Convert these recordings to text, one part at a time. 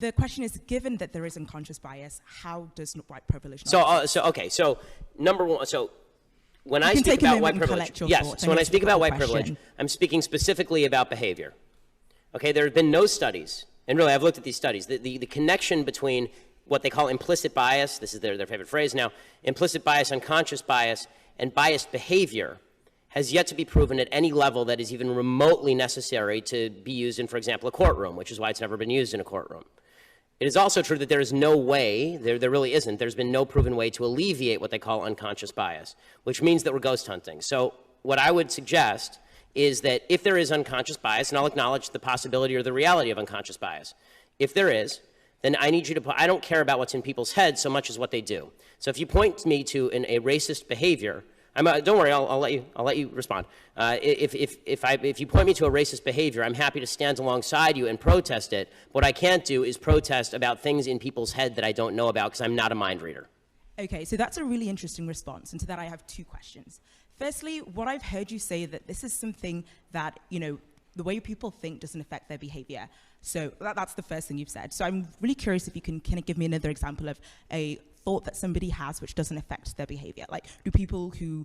The question is, given that there is unconscious bias, how does white privilege So number one, so when I speak about white privilege, yes, so when I speak about white privilege, I'm speaking specifically about behavior. Okay, there have been no studies, and really I've looked at these studies, the connection between what they call implicit bias, this is their favorite phrase now, implicit bias, unconscious bias, and biased behavior has yet to be proven at any level that is even remotely necessary to be used in, for example, a courtroom, which is why it's never been used in a courtroom. It is also true that there is no way, there really isn't, there's been no proven way to alleviate what they call unconscious bias, which means that we're ghost hunting. So what I would suggest is that if there is unconscious bias, and I'll acknowledge the possibility or the reality of unconscious bias, if there is, then I need you to I don't care about what's in people's heads so much as what they do. So if you point me to a racist behavior, don't worry, I'll let you respond. If you point me to a racist behavior, I'm happy to stand alongside you and protest it. What I can't do is protest about things in people's head that I don't know about because I'm not a mind reader. Okay, so that's a really interesting response, and to that I have two questions. Firstly, what I've heard you say that this is something that, the way people think doesn't affect their behavior. So that's the first thing you've said. So I'm really curious if you can kind of give me another example of a thought that somebody has which doesn't affect their behavior. Like, do people who,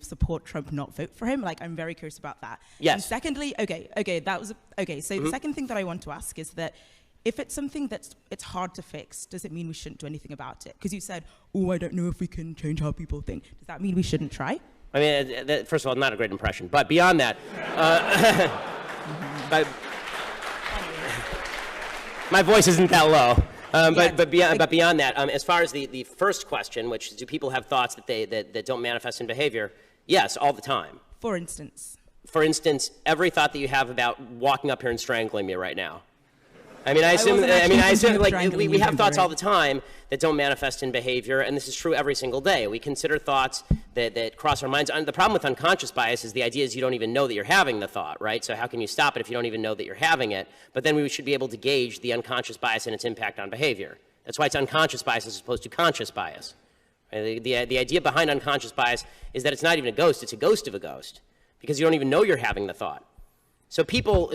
support Trump not vote for him? Like, I'm very curious about that. Yes. And secondly, the second thing that I want to ask is that if it's something it's hard to fix, does it mean we shouldn't do anything about it? Because you said, I don't know if we can change how people think. Does that mean we shouldn't try? I mean, first of all, not a great impression. But beyond that, my voice isn't that low. But beyond that, as far as the first question, which is, do people have thoughts that don't manifest in behavior? Yes, all the time. For instance? For instance, every thought that you have about walking up here and strangling me right now. I assume like we have thoughts all the time that don't manifest in behavior, and this is true every single day. We consider thoughts that cross our minds. And the problem with unconscious bias is the idea is you don't even know that you're having the thought, right? So how can you stop it if you don't even know that you're having it? But then we should be able to gauge the unconscious bias and its impact on behavior. That's why it's unconscious bias as opposed to conscious bias. The idea behind unconscious bias is that it's not even a ghost, it's a ghost of a ghost, because you don't even know you're having the thought. So people,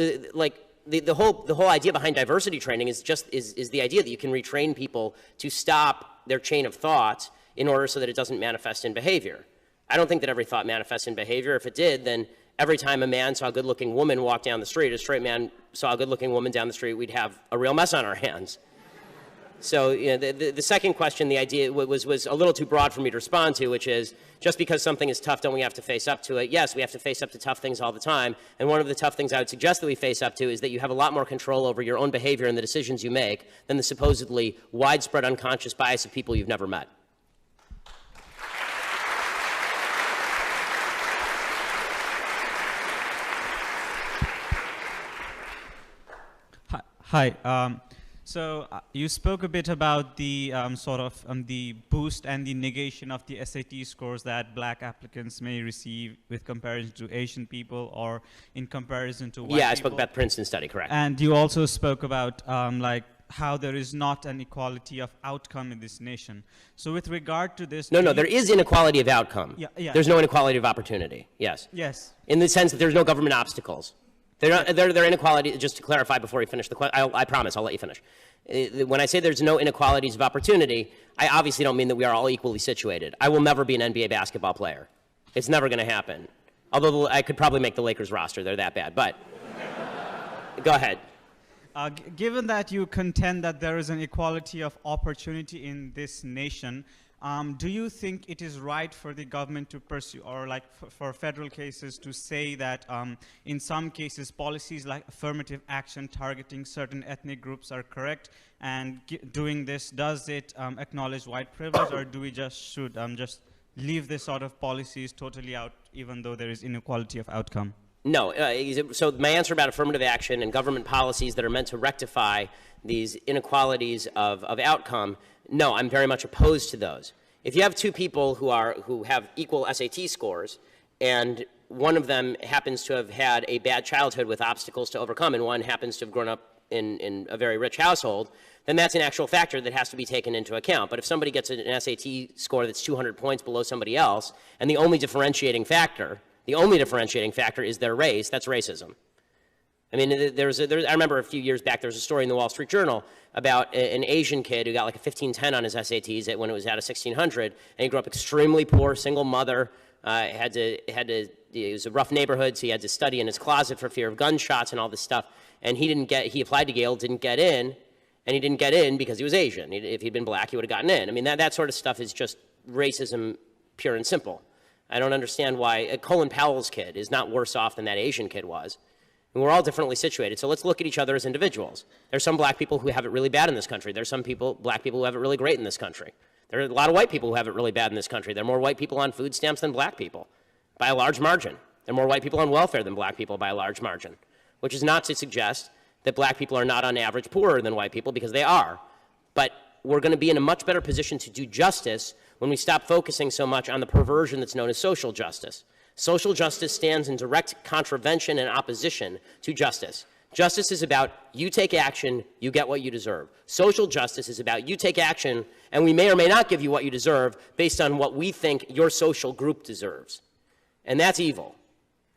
the whole idea behind diversity training is the idea that you can retrain people to stop their chain of thought in order so that it doesn't manifest in behavior. I don't think that every thought manifests in behavior. If it did, then every time a man saw a good-looking woman walk down the street, a straight man saw a good-looking woman down the street, we'd have a real mess on our hands. So the second question, the idea was a little too broad for me to respond to, which is, just because something is tough, don't we have to face up to it? Yes, we have to face up to tough things all the time. And one of the tough things I would suggest that we face up to is that you have a lot more control over your own behavior and the decisions you make than the supposedly widespread unconscious bias of people you've never met. Hi. So you spoke a bit about the the boost and the negation of the SAT scores that black applicants may receive with comparison to Asian people or in comparison to white people. Yeah, I spoke about the Princeton study, correct. And you also spoke about how there is not an equality of outcome in this nation. So with regard to this... No, there is inequality of outcome. Yeah. There's no inequality of opportunity, yes. Yes. In the sense that there's no government obstacles. They're inequality, just to clarify before you finish the question, I promise, I'll let you finish. When I say there's no inequalities of opportunity, I obviously don't mean that we are all equally situated. I will never be an NBA basketball player. It's never going to happen. Although I could probably make the Lakers roster, they're that bad, but go ahead. Given that you contend that there is an equality of opportunity in this nation, do you think it is right for the government to pursue, or for federal cases to say that in some cases policies like affirmative action targeting certain ethnic groups are correct, and doing this, does it acknowledge white privilege, or do we should just leave this sort of policies totally out even though there is inequality of outcome? No, so my answer about affirmative action and government policies that are meant to rectify these inequalities of outcome, no, I'm very much opposed to those. If you have two people who have equal SAT scores, and one of them happens to have had a bad childhood with obstacles to overcome, and one happens to have grown up in a very rich household, then that's an actual factor that has to be taken into account. But if somebody gets an SAT score that's 200 points below somebody else, and the only differentiating factor is their race, that's racism. I mean, I remember a few years back, there was a story in the Wall Street Journal about an Asian kid who got like a 1510 on his SATs when it was out of 1600, and he grew up extremely poor, single mother, it was a rough neighborhood, so he had to study in his closet for fear of gunshots and all this stuff, and he applied to Yale, didn't get in, and he didn't get in because he was Asian. If he'd been black, he would have gotten in. I mean, that sort of stuff is just racism pure and simple. I don't understand why Colin Powell's kid is not worse off than that Asian kid was. And we're all differently situated, so let's look at each other as individuals. There's some black people who have it really bad in this country. There's some black people who have it really great in this country. There are a lot of white people who have it really bad in this country. There are more white people on food stamps than black people, by a large margin. There are more white people on welfare than black people by a large margin, which is not to suggest that black people are not on average poorer than white people, because they are. But we're going to be in a much better position to do justice when we stop focusing so much on the perversion that's known as social justice. Social justice stands in direct contravention and opposition to justice. Justice is about you take action, you get what you deserve. Social justice is about you take action, and we may or may not give you what you deserve based on what we think your social group deserves. And that's evil.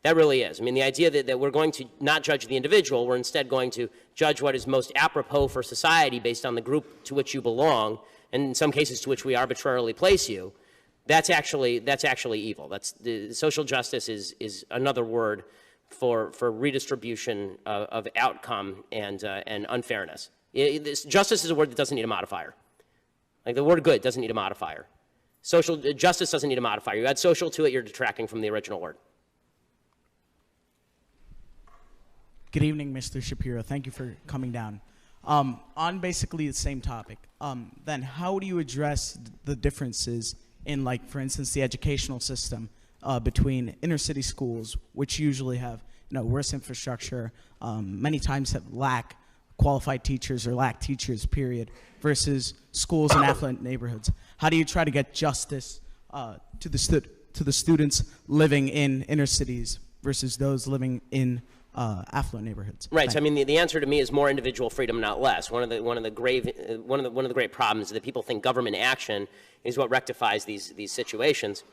That really is. I mean, the idea that we're going to not judge the individual, we're instead going to judge what is most apropos for society based on the group to which you belong, and in some cases to which we arbitrarily place you, that's actually evil. Social justice is another word for redistribution of outcome and unfairness. Justice is a word that doesn't need a modifier. Like the word good doesn't need a modifier. Social justice doesn't need a modifier. You add social to it, you're detracting from the original word. Good evening, Mr. Shapiro. Thank you for coming down. On basically the same topic, then how do you address the differences in, like, for instance, the educational system between inner city schools, which usually have worse infrastructure, many times have lack qualified teachers or lack teachers, period, versus schools in affluent neighborhoods? How do you try to get justice to the students living in inner cities versus those living in affluent neighborhoods? Right. So I mean, the answer to me is more individual freedom, not less. One of the great problems is that people think government action is what rectifies these situations.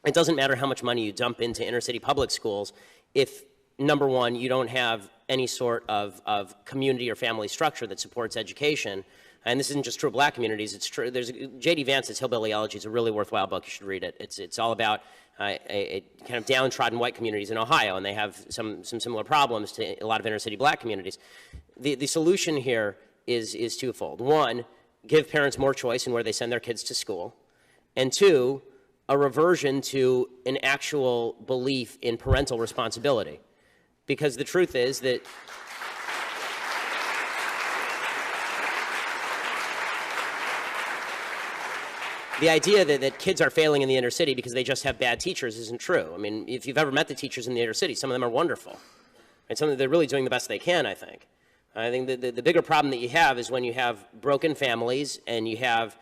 It doesn't matter how much money you dump into inner city public schools if, number one, you don't have any sort of community or family structure that supports education. And this isn't just true of black communities. It's true. There's J.D. Vance's Hillbilly Elegy. It's a really worthwhile book. You should read it. It's all about a kind of downtrodden white communities in Ohio, and they have some similar problems to a lot of inner city black communities. The solution here is twofold. One, give parents more choice in where they send their kids to school, and two, a reversion to an actual belief in parental responsibility, because the truth is that the idea that kids are failing in the inner city because they just have bad teachers isn't true. I mean, if you've ever met the teachers in the inner city, some of them are wonderful. And some of them, they're really doing the best they can, I think. I think the bigger problem that you have is when you have broken families and you have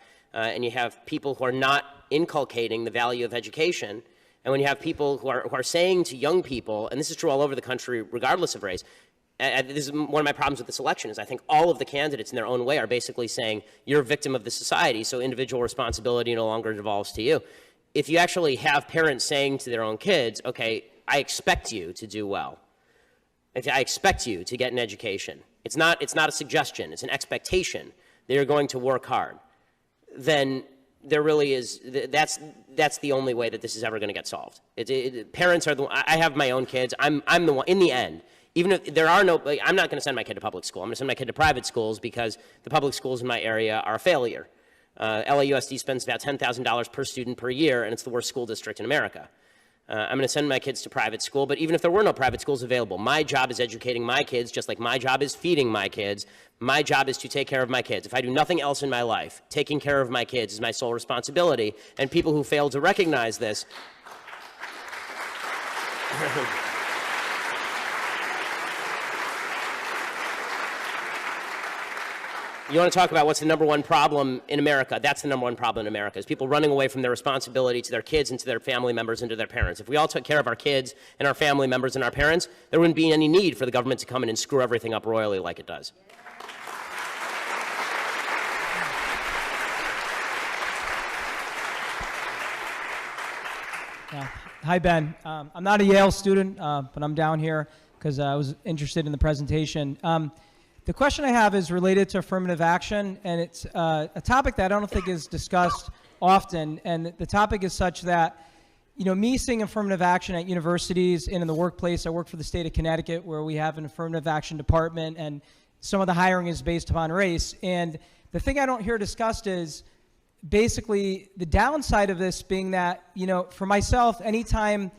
people who are not inculcating the value of education, and when you have people who are saying to young people, and this is true all over the country regardless of race, this is one of my problems with this election, is I think all of the candidates in their own way are basically saying, you're a victim of the society, so individual responsibility no longer devolves to you. If you actually have parents saying to their own kids, okay, I expect you to do well. I expect you to get an education. It's not a suggestion, it's an expectation that you're going to work hard. Then there really is, that's the only way that this is ever going to get solved. Parents are I have my own kids, I'm the one, in the end, even if there are no, I'm not going to send my kid to public school. I'm going to send my kid to private schools because the public schools in my area are a failure. LAUSD spends about $10,000 per student per year, and it's the worst school district in America. I'm going to send my kids to private school, but even if there were no private schools available, my job is educating my kids, just like my job is feeding my kids. My job is to take care of my kids. If I do nothing else in my life, taking care of my kids is my sole responsibility, and people who fail to recognize this You want to talk about what's the number one problem in America? That's the number one problem in America, is people running away from their responsibility to their kids and to their family members and to their parents. If we all took care of our kids and our family members and our parents, there wouldn't be any need for the government to come in and screw everything up royally like it does. Hi, Ben. I'm not a Yale student, but I'm down here because I was interested in the presentation. The question I have is related to affirmative action, and it's a topic that I don't think is discussed often. And the topic is such that, you know, me seeing affirmative action at universities and in the workplace, I work for the state of Connecticut, where we have an affirmative action department, and some of the hiring is based upon race. And the thing I don't hear discussed is basically the downside of this being that, you know, for myself, anytime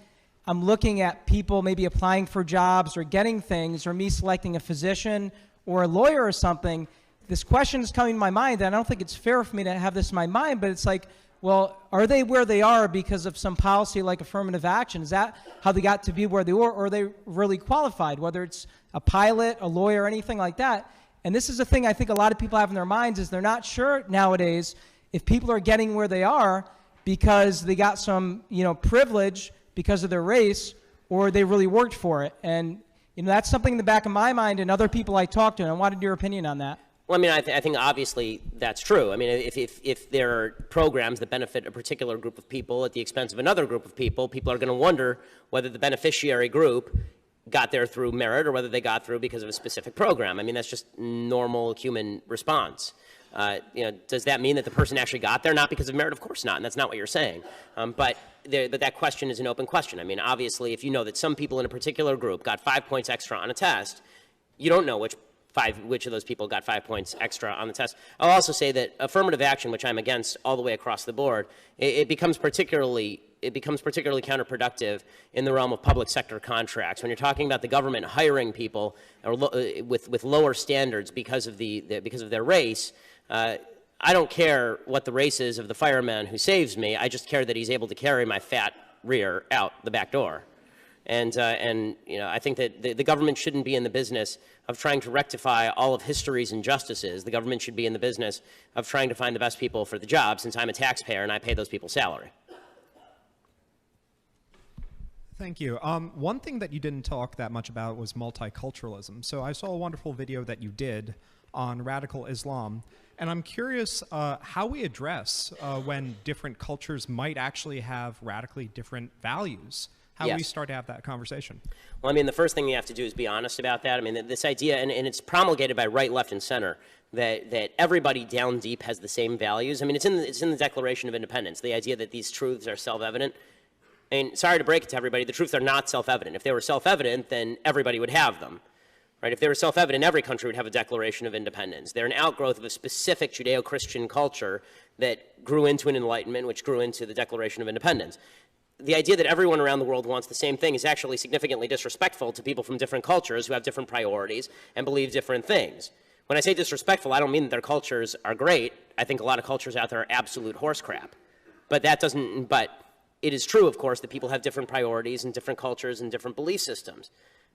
I'm looking at people maybe applying for jobs or getting things, or me selecting a physician or a lawyer or something, this question is coming to my mind, and I don't think it's fair for me to have this in my mind, but it's like, well, are they where they are because of some policy like affirmative action? Is that how they got to be where they were, or are they really qualified, whether it's a pilot, a lawyer, anything like that? And this is a thing I think a lot of people have in their minds, is they're not sure nowadays if people are getting where they are because they got some, you know, privilege because of their race, or they really worked for it. And, you know, that's something in the back of my mind and other people I talked to, and I wanted your opinion on that. Well, I mean, I think obviously that's true. I mean, if there are programs that benefit a particular group of people at the expense of another group of people, people are going to wonder whether the beneficiary group got there through merit or whether they got through because of a specific program. I mean, that's just normal human response. You know, does that mean that the person actually got there not because of merit? Of course not, and that's not what you're saying. But that question is an open question. I mean, obviously, if you know that some people in a particular group got 5 points extra on a test, you don't know which of those people got 5 points extra on the test. I'll also say that affirmative action, which I'm against all the way across the board, it becomes particularly counterproductive in the realm of public sector contracts. When you're talking about the government hiring people with lower standards because of their race, I don't care what the race is of the fireman who saves me. I just care that he's able to carry my fat rear out the back door. And you know, I think that the government shouldn't be in the business of trying to rectify all of history's injustices. The government should be in the business of trying to find the best people for the job, since I'm a taxpayer and I pay those people's salary. Thank you. One thing that you didn't talk that much about was multiculturalism. So I saw a wonderful video that you did on radical Islam, and I'm curious how we address when different cultures might actually have radically different values. How do we start to have that conversation? Well, I mean, the first thing you have to do is be honest about that. I mean, this idea, and it's promulgated by right, left, and center, that everybody down deep has the same values. I mean, it's in the Declaration of Independence, the idea that these truths are self-evident. I mean, sorry to break it to everybody, the truths are not self-evident. If they were self-evident, then everybody would have them. Right? If they were self-evident, every country would have a Declaration of Independence. They're an outgrowth of a specific Judeo-Christian culture that grew into an Enlightenment, which grew into the Declaration of Independence. The idea that everyone around the world wants the same thing is actually significantly disrespectful to people from different cultures who have different priorities and believe different things. When I say disrespectful, I don't mean that their cultures are great. I think a lot of cultures out there are absolute horse crap. But it is true, of course, that people have different priorities and different cultures and different belief systems.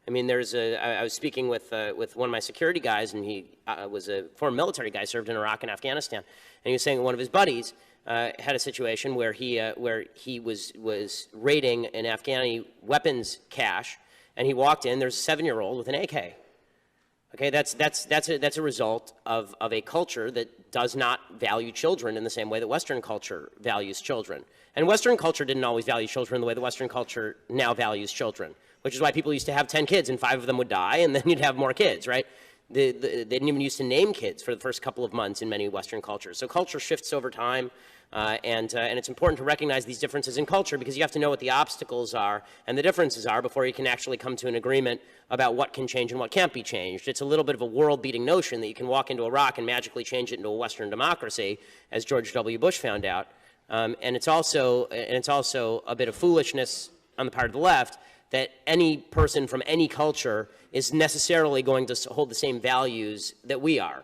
I mean, I was speaking with one of my security guys, and he was a former military guy, served in Iraq and Afghanistan, and he was saying that one of his buddies had a situation where he was raiding an Afghani weapons cache, and he walked in. There's a 7-year-old with an AK. Okay, that's a result of a culture that does not value children in the same way that Western culture values children. And Western culture didn't always value children the way that Western culture now values children, which is why people used to have 10 kids and 5 of them would die, and then you'd have more kids, right? They didn't even used to name kids for the first couple of months in many Western cultures. So culture shifts over time, and it's important to recognize these differences in culture, because you have to know what the obstacles are and the differences are before you can actually come to an agreement about what can change and what can't be changed. It's a little bit of a world-beating notion that you can walk into Iraq and magically change it into a Western democracy, as George W. Bush found out. And it's also a bit of foolishness on the part of the left that any person from any culture is necessarily going to hold the same values that we are.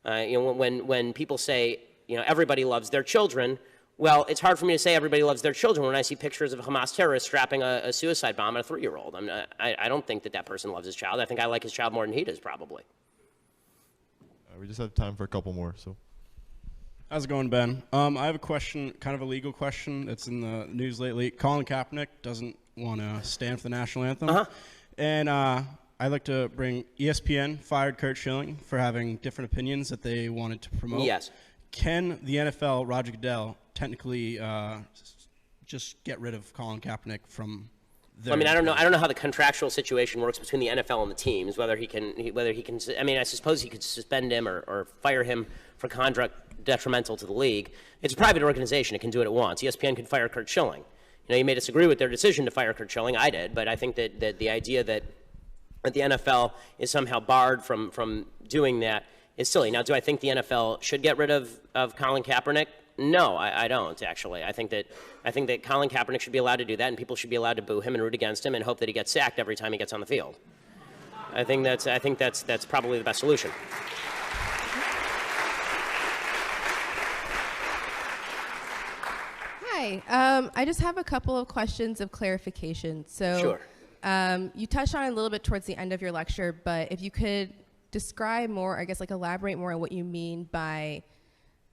You know, when people say, you know, everybody loves their children, well, it's hard for me to say everybody loves their children when I see pictures of Hamas terrorists strapping a suicide bomb at a 3-year-old. I don't think that person loves his child. I think I like his child more than he does, probably. We just have time for a couple more, so. How's it going, Ben? I have a question, kind of a legal question that's in the news lately. Colin Kaepernick doesn't want to stand for the national anthem. And I'd like to bring ESPN fired Kurt Schilling for having different opinions that they wanted to promote. Yes. Can the NFL, Roger Goodell, technically just get rid of Colin Kaepernick from I mean, I don't know how the contractual situation works between the NFL and the teams. Whether he can. I mean, I suppose he could suspend him or fire him for conduct detrimental to the league. It's a private organization; it can do it at once. ESPN could fire Kurt Schilling. You may disagree with their decision to fire Kurt Schilling. I did, but I think that the idea that the NFL is somehow barred from doing that is silly. Now, do I think the NFL should get rid of Colin Kaepernick? No, I don't actually. I think that Colin Kaepernick should be allowed to do that, and people should be allowed to boo him and root against him and hope that he gets sacked every time he gets on the field. I think that's probably the best solution. Hi, I just have a couple of questions of clarification. So, sure. You touched on it a little bit towards the end of your lecture, but if you could describe more, I guess, like elaborate more on what you mean by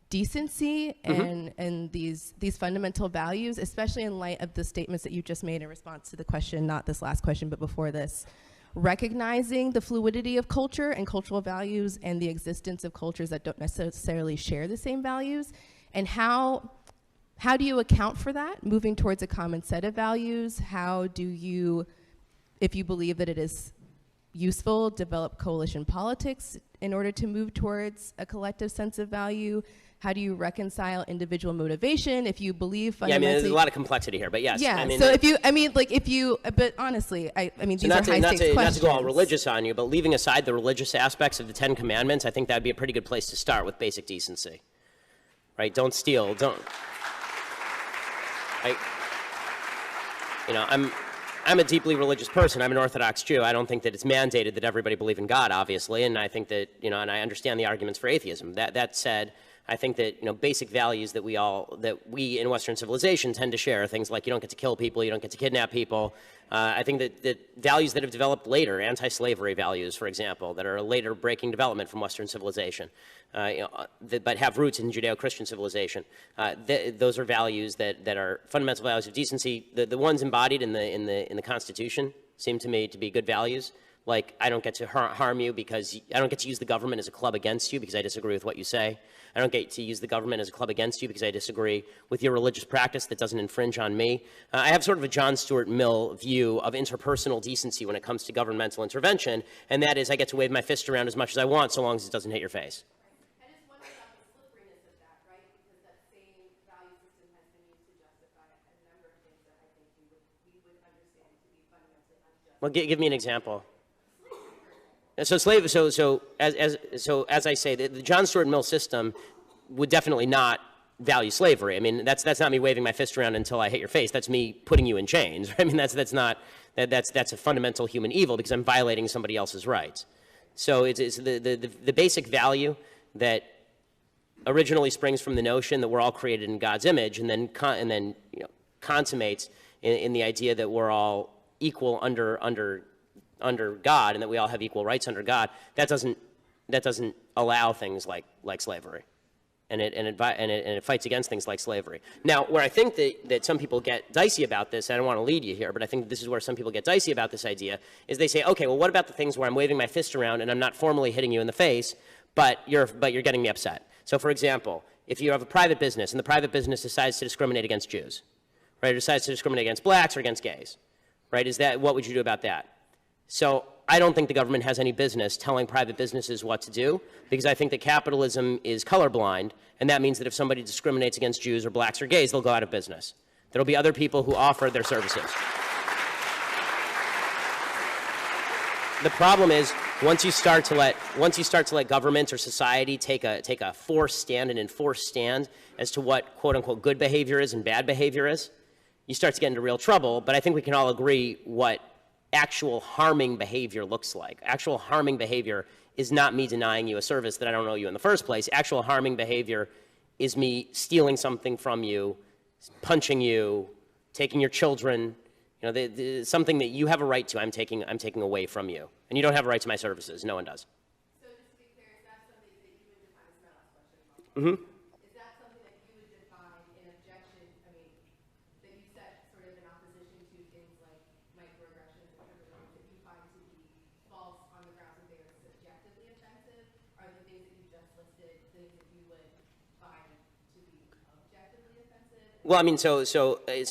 decency and these fundamental values, especially in light of the statements that you just made in response to the question, not this last question, but before this, recognizing the fluidity of culture and cultural values and the existence of cultures that don't necessarily share the same values, and how do you account for that, moving towards a common set of values? How do you, if you believe that it is useful, develop coalition politics in order to move towards a collective sense of value? How do you reconcile individual motivation if you believe fundamentally? Yeah, I mean, there's a lot of complexity here, but yes. Yeah, I mean, so but honestly, I mean, these are high-stakes questions. Not to go all religious on you, but leaving aside the religious aspects of the Ten Commandments, I think that would be a pretty good place to start with basic decency. Right? Don't steal, I'm a deeply religious person. I'm an Orthodox Jew. I don't think that it's mandated that everybody believe in God, obviously, and I think that, and I understand the arguments for atheism. That said, I think that, basic values that we in Western civilization tend to share, things like you don't get to kill people, you don't get to kidnap people. I think that values that have developed later, anti-slavery values, for example, that are a later breaking development from Western civilization, but have roots in Judeo-Christian civilization. Those are values that are fundamental values of decency. The ones embodied in the Constitution seem to me to be good values. Like, I don't get to harm you because I don't get to use the government as a club against you because I disagree with what you say. I don't get to use the government as a club against you because I disagree with your religious practice that doesn't infringe on me. I have sort of a John Stuart Mill view of interpersonal decency when it comes to governmental intervention, and that is I get to wave my fist around as much as I want so long as it doesn't hit your face. I just wonder about the slipperiness of that, right? Because that same value system has been used to justify a number of things that I think we would understand to be fundamentally unjust. Well, give me an example. So as I say, the John Stuart Mill system would definitely not value slavery. I mean, that's not me waving my fist around until I hit your face. That's me putting you in chains. I mean, that's a fundamental human evil because I'm violating somebody else's rights. So it's the basic value that originally springs from the notion that we're all created in God's image, and then consummates in the idea that we're all equal under God, and that we all have equal rights under God. That doesn't allow things like slavery, and it fights against things like slavery. Now, where I think that some people get dicey about this, I don't want to lead you here, but I think this is where some people get dicey about this idea, is they say, okay, well, what about the things where I'm waving my fist around and I'm not formally hitting you in the face, but you're getting me upset? So, for example, if you have a private business and the private business decides to discriminate against Jews, right, or decides to discriminate against blacks or against gays, right, what would you do about that? So I don't think the government has any business telling private businesses what to do, because I think that capitalism is colorblind, and that means that if somebody discriminates against Jews or blacks or gays, they'll go out of business. There'll be other people who offer their services. The problem is once you start to let government or society take a forced stand, an enforced stand as to what quote unquote good behavior is and bad behavior is, you start to get into real trouble. But I think we can all agree what actual harming behavior looks like. Actual harming behavior is not me denying you a service that I don't owe you in the first place. Actual harming behavior is me stealing something from you, punching you, taking your children, something that you have a right to, I'm taking away from you. And you don't have a right to my services. No one does. So just to be clear, is that something that you would define, as my last question? Mm-hmm. Is that something that you would define in objection, I mean, that you set sort of in opposition to things like microaggressions and terrorism that you find to be false on the grounds that they are subjectively offensive? Are the things that you just listed things that you would find to be objectively offensive? Well, I mean, so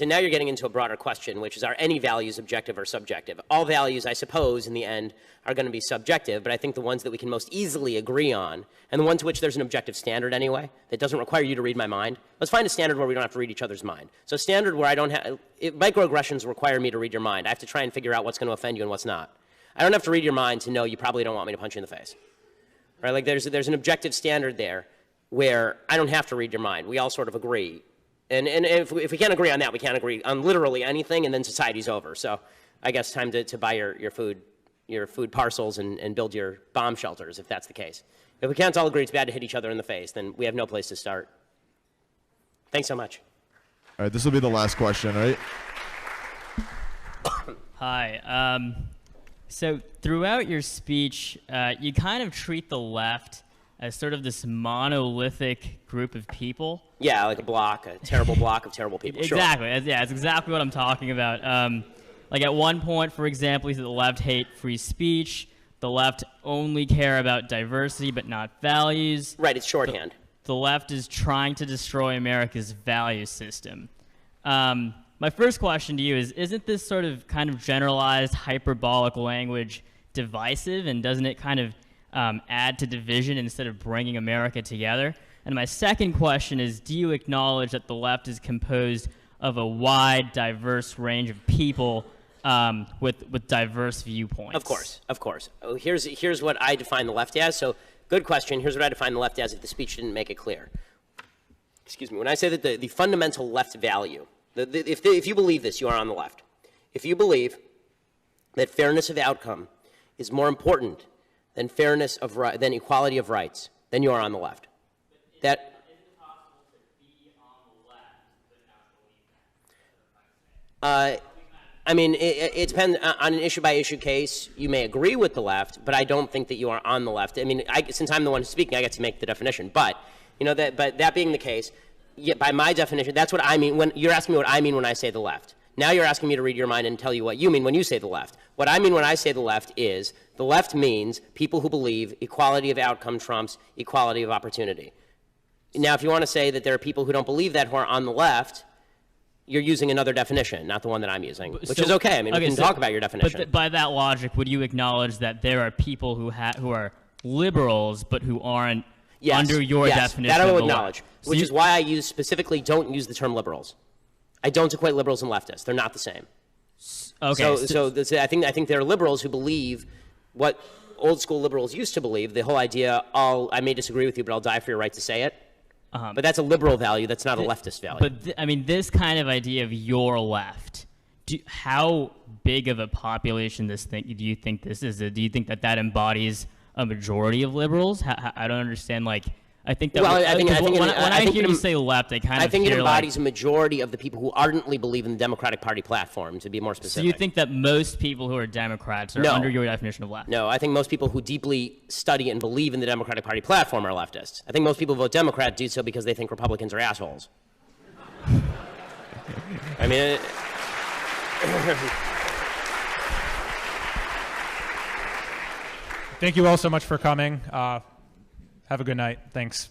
now you're getting into a broader question, which is, are any values objective or subjective? All values, I suppose, in the end, are going to be subjective, but I think the ones that we can most easily agree on, and the ones to which there's an objective standard anyway, that doesn't require you to read my mind. Let's find a standard where we don't have to read each other's mind. So a standard where I don't have, microaggressions require me to read your mind. I have to try and figure out what's going to offend you and what's not. I don't have to read your mind to know you probably don't want me to punch you in the face. Right? Like there's an objective standard there where I don't have to read your mind. We all sort of agree. And if we can't agree on that, we can't agree on literally anything, and then society's over. So I guess time to buy your food parcels and build your bomb shelters, if that's the case. If we can't all agree it's bad to hit each other in the face, then we have no place to start. Thanks so much. All right, this will be the last question, right? Hi. So throughout your speech, you kind of treat the left as sort of this monolithic group of people. Yeah, like a terrible block of terrible people. Exactly. Sure. Yeah, it's exactly what I'm talking about. Like at one point, for example, he said the left hate free speech. The left only care about diversity but not values. Right, it's shorthand. The left is trying to destroy America's value system. My first question to you is, isn't this sort of kind of generalized hyperbolic language divisive, and doesn't it kind of add to division instead of bringing America together? And my second question is, do you acknowledge that the left is composed of a wide, diverse range of people with diverse viewpoints? Of course, of course. Oh, here's what I define the left as. So, good question. Here's what I define the left as if the speech didn't make it clear. Excuse me. When I say that the fundamental left value, if you believe this, you are on the left. If you believe that fairness of outcome is more important than than equality of rights, then you are on the left. Is it possible to be on the left but not believe that? I mean, it depends on an issue-by-issue case. You may agree with the left, but I don't think that you are on the left. I mean, since I'm the one speaking, I get to make the definition. But that being the case, by my definition, that's what I mean. When you're asking me what I mean when I say the left. Now you're asking me to read your mind and tell you what you mean when you say the left. What I mean when I say the left is the left means people who believe equality of outcome trumps equality of opportunity. Now, if you want to say that there are people who don't believe that who are on the left, you're using another definition, not the one that I'm using, which is okay. I mean, we can talk about your definition. But by that logic, would you acknowledge that there are people who are liberals but who aren't under your definition? That I will acknowledge, which is why I specifically don't use the term liberals. I don't equate liberals and leftists. They're not the same. Okay. So I think there are liberals who believe what old school liberals used to believe, the whole idea, I may disagree with you, but I'll die for your right to say it. But that's a liberal value. That's not a leftist value. But I mean, this kind of idea of your left, how big of a population do you think this is? Do you think that embodies a majority of liberals? I don't understand. Like, I think that when I hear you say left, I think it embodies a majority of the people who ardently believe in the Democratic Party platform, to be more specific. So you think that most people who are Democrats are under your definition of left? No, I think most people who deeply study and believe in the Democratic Party platform are leftists. I think most people who vote Democrat do so because they think Republicans are assholes. I mean... Thank you all so much for coming. Have a good night. Thanks.